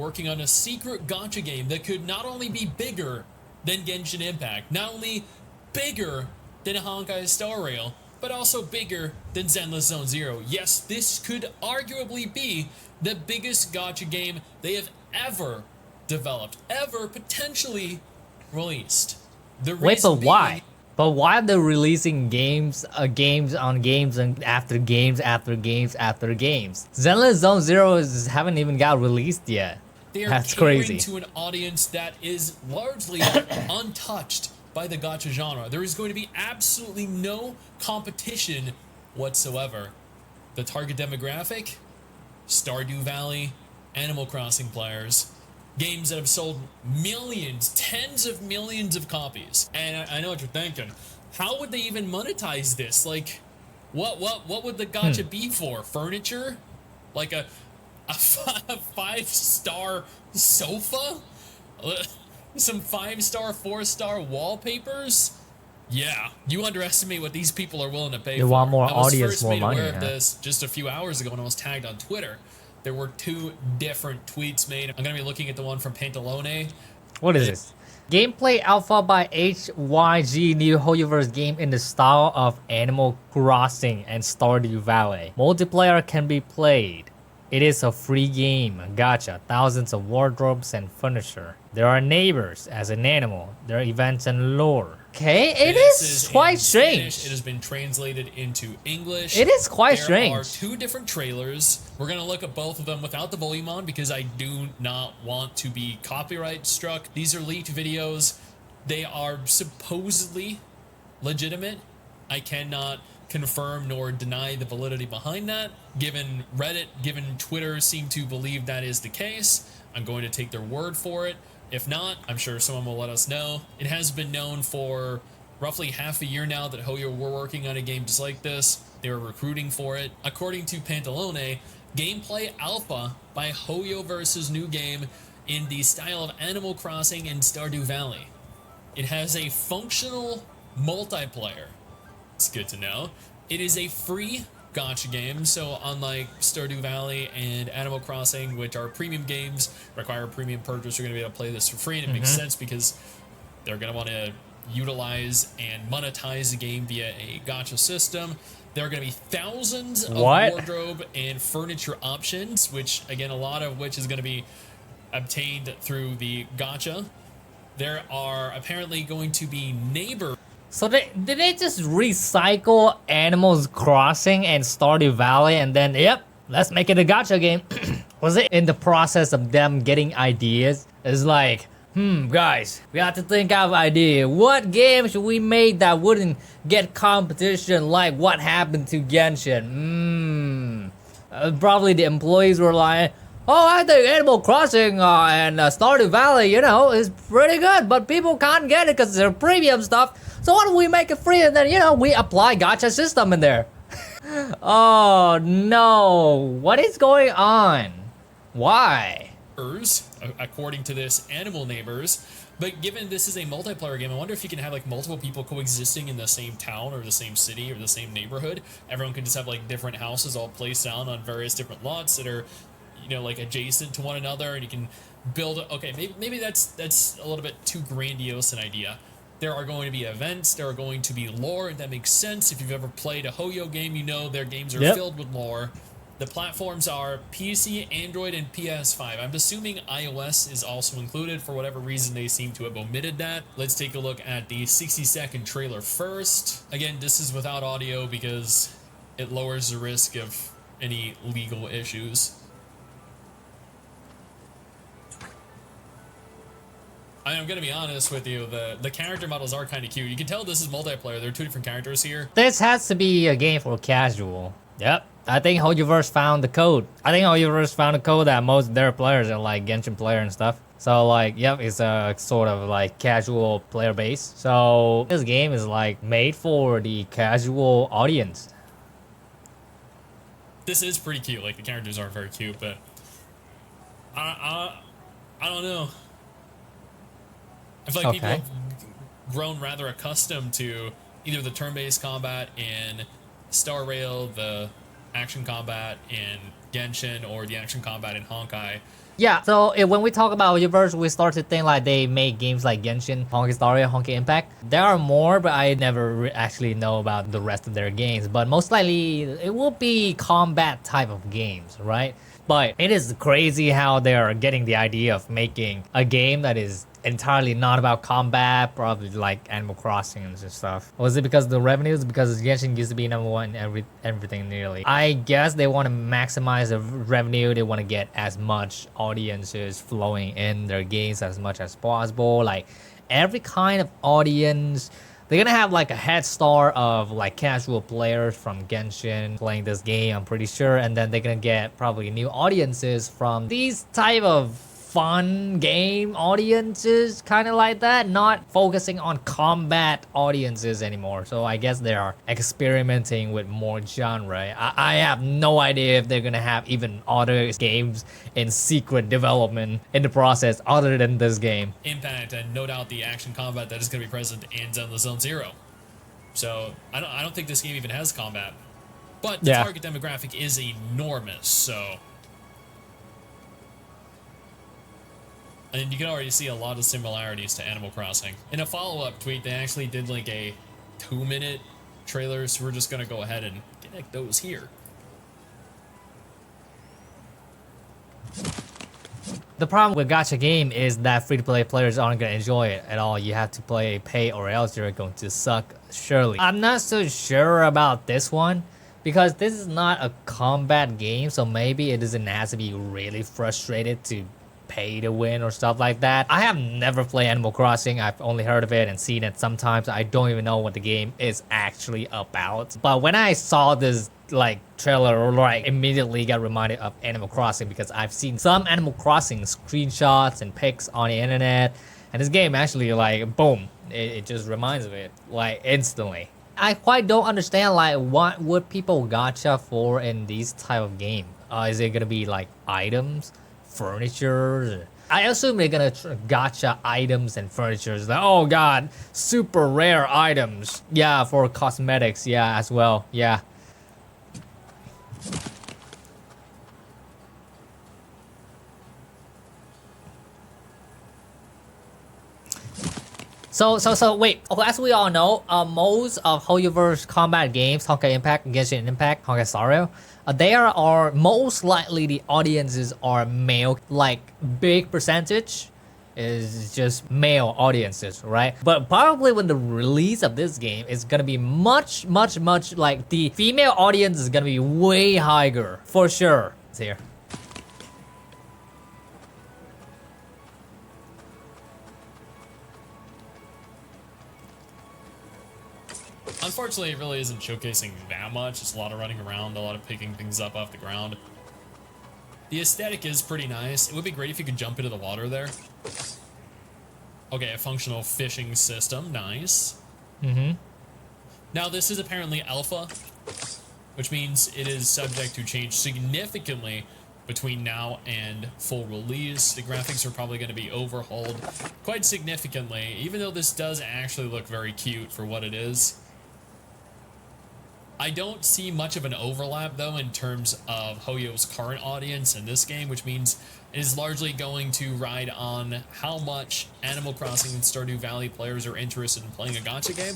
working on a secret gacha game that could not only be bigger than Genshin Impact, not only bigger than Honkai Star Rail, but also bigger than Zenless Zone Zero. Yes, this could arguably be the biggest gacha game they have ever developed, ever potentially released. The Wait, but reason why? But why are they releasing games on games and after games after games after games? Zenless Zone Zero haven't even got released yet. They are That's catering crazy. to an audience that is largely untouched by the gacha genre. There is going to be absolutely no competition whatsoever. The target demographic? Stardew Valley, Animal Crossing players. Games that have sold millions, tens of millions of copies. And I know what you're thinking. How would they even monetize this? Like, what would the gacha be for? Furniture? Like a 5-star sofa? Some 5-star, 4-star wallpapers? Yeah, you underestimate what these people are willing to pay for. They want more I was audience, first more made money. aware of this just a few hours ago when I was tagged on Twitter. There were 2 different tweets made. I'm going to be looking at the one from Pantalone. What is this? Gameplay alpha by HYG, new Hoyoverse game in the style of Animal Crossing and Stardew Valley. Multiplayer can be played. It is a free game. Gotcha. Thousands of wardrobes and furniture. There are neighbors as an animal. There are events and lore. Okay, it is quite strange. Spanish. It has been translated into English. It is quite strange. There are 2 different trailers. We're going to look at both of them without the volume on because I do not want to be copyright struck. These are leaked videos. They are supposedly legitimate. I cannot confirm nor deny the validity behind that. Given Reddit, given Twitter seem to believe that is the case, I'm going to take their word for it. If not, I'm sure someone will let us know. It has been known for roughly half a year now that Hoyo were working on a game just like this. They were recruiting for it. According to Pantalone, gameplay alpha by Hoyoverse's new game in the style of Animal Crossing and Stardew Valley. It has a functional multiplayer. It's good to know. It is a free gacha game, so unlike Stardew Valley and Animal Crossing, which are premium games, require a premium purchase, you're going to be able to play this for free, and it makes sense because they're going to want to utilize and monetize the game via a gacha system. There are going to be thousands of wardrobe and furniture options, which, again, a lot of which is going to be obtained through the gacha. There are apparently going to be neighbors. So did they just recycle Animal Crossing and Stardew Valley and then, yep, let's make it a gacha game? Was it in the process of them getting ideas? It's like, guys, we have to think of idea. What game should we make that wouldn't get competition like what happened to Genshin? Probably the employees were like, oh, I think Animal Crossing and Stardew Valley, you know, is pretty good, but people can't get it because they're premium stuff. So why don't we make it free and then, you know, we apply gacha system in there. Oh, no. What is going on? Why? According to this, animal neighbors. But given this is a multiplayer game, I wonder if you can have like multiple people coexisting in the same town or the same city or the same neighborhood. Everyone can just have like different houses all placed down on various different lots that are, you know, like adjacent to one another, and you can build. Okay, maybe that's a little bit too grandiose an idea. There are going to be events, there are going to be lore. That makes sense. If you've ever played a Hoyo game, you know their games are filled with lore. The platforms are PC, Android, and PS5. I'm assuming iOS is also included. For whatever reason, they seem to have omitted that. Let's take a look at the 60-second trailer first. Again, this is without audio because it lowers the risk of any legal issues. I'm gonna be honest with you, the character models are kind of cute. You can tell this is multiplayer. There are 2 different characters here. This has to be a game for casual. Yep. I think Hoyoverse found the code. I think Hoyoverse found the code that most of their players are like Genshin player and stuff. So like, yep, it's a sort of like casual player base. So this game is like made for the casual audience. This is pretty cute. Like the characters are very cute, but I don't know. I feel like people have grown rather accustomed to either the turn-based combat in Star Rail, the action combat in Genshin, or the action combat in Honkai. Yeah, so when we talk about Hoyoverse, we start to think like they make games like Genshin, Honkai Star Rail, Honkai Impact. There are more, but I never actually know about the rest of their games. But most likely, it will be combat type of games, right? But it is crazy how they're getting the idea of making a game that is entirely not about combat, probably like Animal Crossing and stuff. Was it because of the revenues? Because Genshin used to be #1 in everything nearly. I guess they want to maximize the revenue. They want to get as much audiences flowing in their games as much as possible. Like every kind of audience. They're gonna have like a head start of like casual players from Genshin playing this game, I'm pretty sure, and then they're gonna get probably new audiences from these type of fun game audiences, kind of like that, not focusing on combat audiences anymore. So I guess they are experimenting with more genre. I have no idea if they're gonna have even other games in secret development in the process other than this game. Impact, and no doubt the action combat that is going to be present in Zenless Zone Zero. So I don't think this game even has combat, but the target demographic is enormous. So. And you can already see a lot of similarities to Animal Crossing. In a follow-up tweet, they actually did like a 2-minute trailer, so we're just gonna go ahead and connect those here. The problem with gacha game is that free-to-play players aren't gonna enjoy it at all. You have to pay or else you're going to suck, surely. I'm not so sure about this one, because this is not a combat game, so maybe it doesn't have to be really frustrated to pay to win or stuff like that. I have never played Animal Crossing. I've only heard of it and seen it sometimes. I don't even know what the game is actually about. But when I saw this like trailer, like immediately got reminded of Animal Crossing, because I've seen some Animal Crossing screenshots and pics on the internet, and this game actually like boom, it just reminds of it like instantly. I quite don't understand like what would people gacha for in these type of game. Is it gonna be like items, furniture? I assume they're gonna gacha items and furniture. Like, oh god, super rare items. Yeah, for cosmetics, yeah, as well, yeah. So wait, as we all know, most of Hoyoverse combat games, Honkai Impact, Genshin Impact, Honkai Star Rail, they are most likely the audiences are male, like big percentage is just male audiences, right? But probably when the release of this game is gonna be much like the female audience is gonna be way higher, for sure. It's here. Unfortunately, it really isn't showcasing that much. It's a lot of running around, a lot of picking things up off the ground. The aesthetic is pretty nice. It would be great if you could jump into the water there. Okay, a functional fishing system. Nice. Now, this is apparently alpha, which means it is subject to change significantly between now and full release. The graphics are probably going to be overhauled quite significantly, even though this does actually look very cute for what it is. I don't see much of an overlap, though, in terms of Hoyo's current audience in this game, which means it is largely going to ride on how much Animal Crossing and Stardew Valley players are interested in playing a gacha game.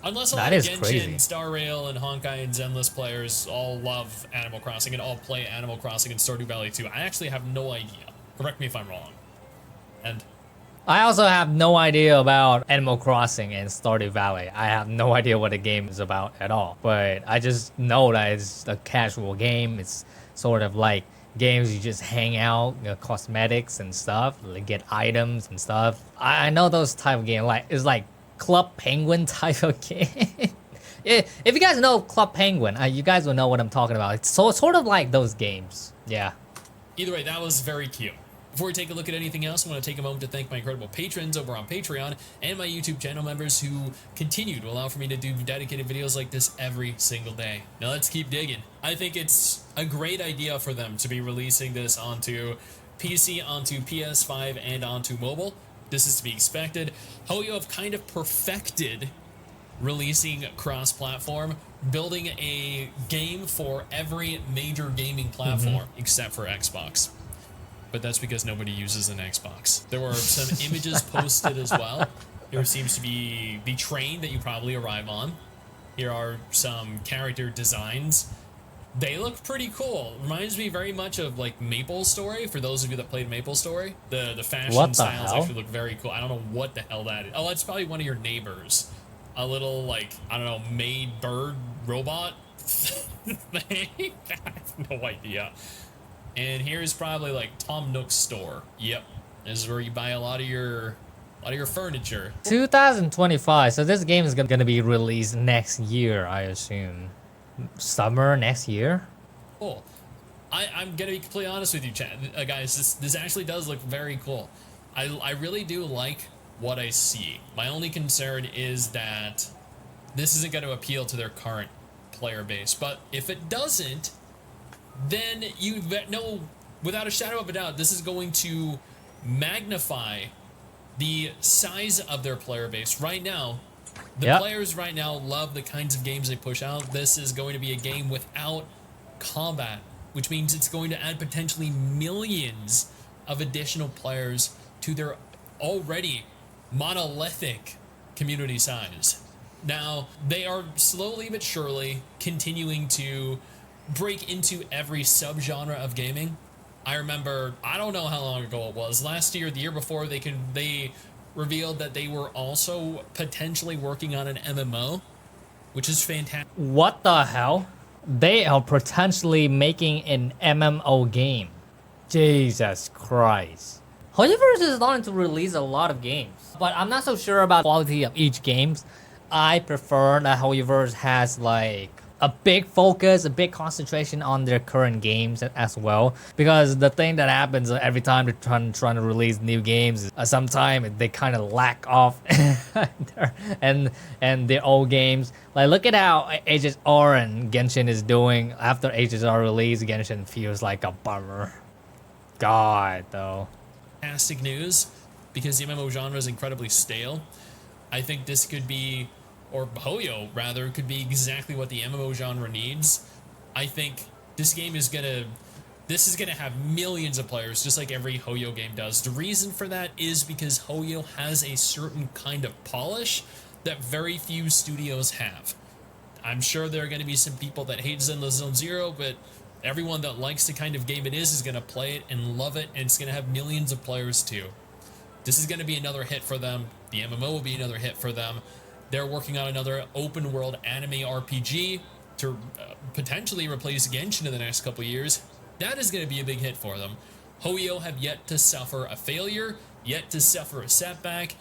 Unless a lot of Genshin, Star Rail, and Honkai and Zenless players all love Animal Crossing and all play Animal Crossing and Stardew Valley too. I actually have no idea. Correct me if I'm wrong. And I also have no idea about Animal Crossing and Stardew Valley. I have no idea what the game is about at all. But I just know that it's a casual game. It's sort of like games you just hang out, you know, cosmetics and stuff, like get items and stuff. I know those type of games. Like it's like Club Penguin type of game. If you guys know Club Penguin, you guys will know what I'm talking about. It's sort of like those games. Yeah. Either way, that was very cute. Before we take a look at anything else, I want to take a moment to thank my incredible patrons over on Patreon and my YouTube channel members who continue to allow for me to do dedicated videos like this every single day. Now let's keep digging. I think it's a great idea for them to be releasing this onto PC, onto PS5, and onto mobile. This is to be expected. Hoyo have kind of perfected releasing cross-platform, building a game for every major gaming platform except for Xbox. but that's because nobody uses an Xbox. There were some images posted as well. There seems to be the train that you probably arrive on. Here are some character designs. They look pretty cool. Reminds me very much of like Maple Story. For those of you that played Maple Story, the fashion styles actually look very cool. I don't know what the hell that is. Oh, that's probably one of your neighbors. A little like, I don't know, maid bird robot thing. I have no idea. And here's probably like Tom Nook's store. Yep, this is where you buy a lot of your furniture. 2025. So this game is gonna be released next year, I assume. Summer next year. Cool. I'm gonna be completely honest with you, guys. This actually does look very cool. I really do like what I see. My only concern is that this isn't going to appeal to their current player base. But if it doesn't, then you know without a shadow of a doubt, this is going to magnify the size of their player base. Right now, the players right now love the kinds of games they push out. This is going to be a game without combat, which means it's going to add potentially millions of additional players to their already monolithic community size. Now, they are slowly but surely continuing to break into every subgenre of gaming. I remember, I don't know how long ago it was, last year, the year before, they revealed that they were also potentially working on an MMO, which is fantastic. What the hell? They are potentially making an MMO game. Jesus Christ. Hoyoverse is starting to release a lot of games, but I'm not so sure about the quality of each game. I prefer that Hoyoverse has like a big focus, a big concentration on their current games as well. Because the thing that happens every time they're trying to release new games is sometimes they kind of lack off and their old games. Like look at how HSR and Genshin is doing after HSR release. Genshin feels like a bummer. God though. Fantastic news, because the MMO genre is incredibly stale. I think this could be, or Hoyo rather, could be exactly what the MMO genre needs. I think this game is gonna have millions of players, just like every Hoyo game does. The reason for that is because Hoyo has a certain kind of polish that very few studios have. I'm sure there are going to be some people that hate Zenless Zone Zero, but everyone that likes the kind of game it is going to play it and love it, and it's going to have millions of players too. This is going to be another hit for them. The MMO will be another hit for them. They're working on another open world anime RPG to potentially replace Genshin in the next couple years. That is going to be a big hit for them. Hoyo have yet to suffer a failure, yet to suffer a setback,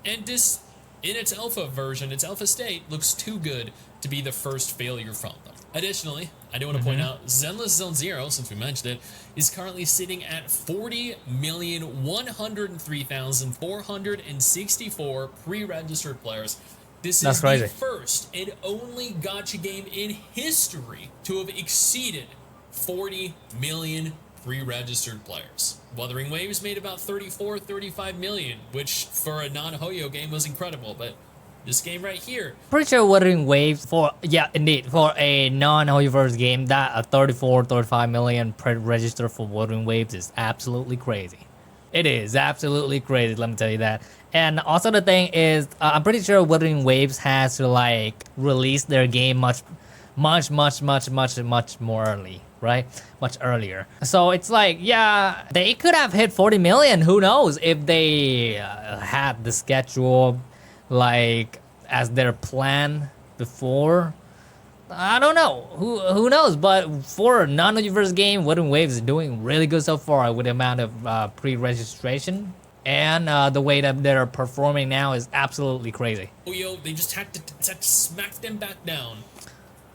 and this, in its alpha version, its alpha state, looks too good to be the first failure from them. Additionally, I do want to point out, Zenless Zone Zero, since we mentioned it, is currently sitting at 40,103,464 pre-registered players. This is the first and only gacha game in history to have exceeded 40 million pre-registered players. Wuthering Waves made about 35 million, which for a non-Hoyo game was incredible, but this game right here. Pretty sure Wuthering Waves for a non-Hoyoverse game, that 35 million pre-registered for Wuthering Waves is absolutely crazy. It is absolutely crazy, let me tell you that. And also the thing is, I'm pretty sure Wuthering Waves has to like release their game much more early, right? Much earlier. So it's like, yeah, they could have hit 40 million. Who knows if they had the schedule like as their plan before. I don't know. Who knows? But for a non-Hoyoverse game, Wuthering Waves is doing really good so far with the amount of pre-registration. And the way that they're performing now is absolutely crazy. Hoyo, they just had to smack them back down.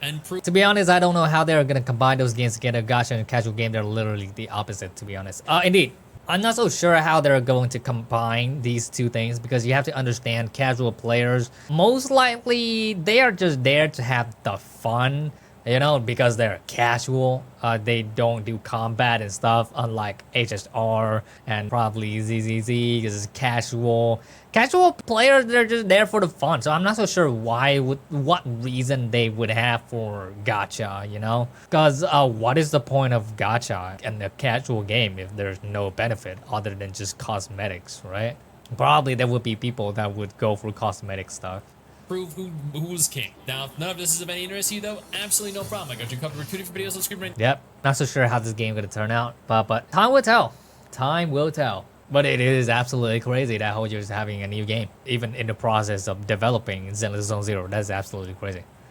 And to be honest, I don't know how they're going to combine those games together. Gacha and casual game, they're literally the opposite, to be honest. Indeed. I'm not so sure how they're going to combine these two things, because you have to understand casual players. Most likely, they are just there to have the fun You know, because they're casual. They don't do combat and stuff, unlike HSR and probably ZZZ because it's casual. Casual players, they're just there for the fun. So I'm not so sure what reason they would have for gacha, you know? Because what is the point of gacha in a casual game if there's no benefit other than just cosmetics, right? Probably there would be people that would go for cosmetic stuff. Prove who's king. Now, if none of this is of any interest to you, though, absolutely no problem. I got you covered for 2 different videos on screen right now. Yep, not so sure how this game gonna turn out, but time will tell. Time will tell. But it is absolutely crazy that Hoyoverse is having a new game, even in the process of developing Zenless Zone Zero. That's absolutely crazy.